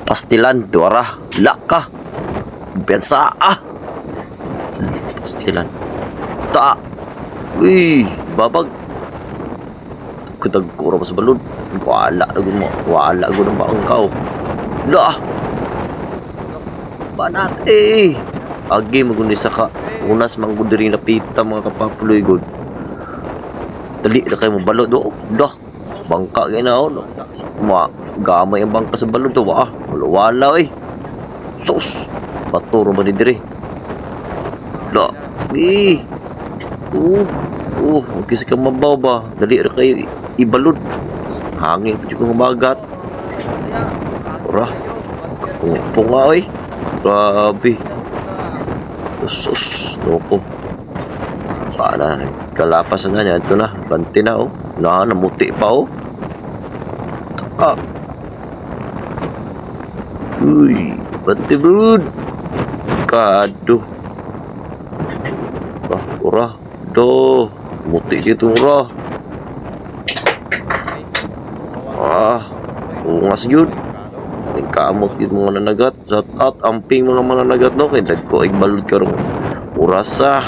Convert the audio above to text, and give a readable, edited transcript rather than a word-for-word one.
Pastilan, tuara, laka. Bensa, pastilan. Ta. Uy, babag. Kutag-kura pa sa balon. Wala na mo. Wala ko ng baangkaw. La. Banat Agi magundi sa ka. Unas manggudiri na pita mga kapapuloy god. Dali na kayo mabalod do. Dah. Bangka kayo na no. Gamay ang bangka sa balon to. Wala Sus. Paturo ba ni diri? La. Okay ka mabaw ba? Dali na kayo ibalod. Hangin pa yung magat. Ora. Kapungpong nga Grabe. Sus. Loko. Paana. Kalapasan na niya. Ito na. Banti na namuti pa Uy. Banti bud. Kado. Ora. Muti dito ora. Ungas yun. Kamot yung mga nanagat. Shout out. Amping mga mananagat no. Kaya nagko igbalod ka rin. Urasa.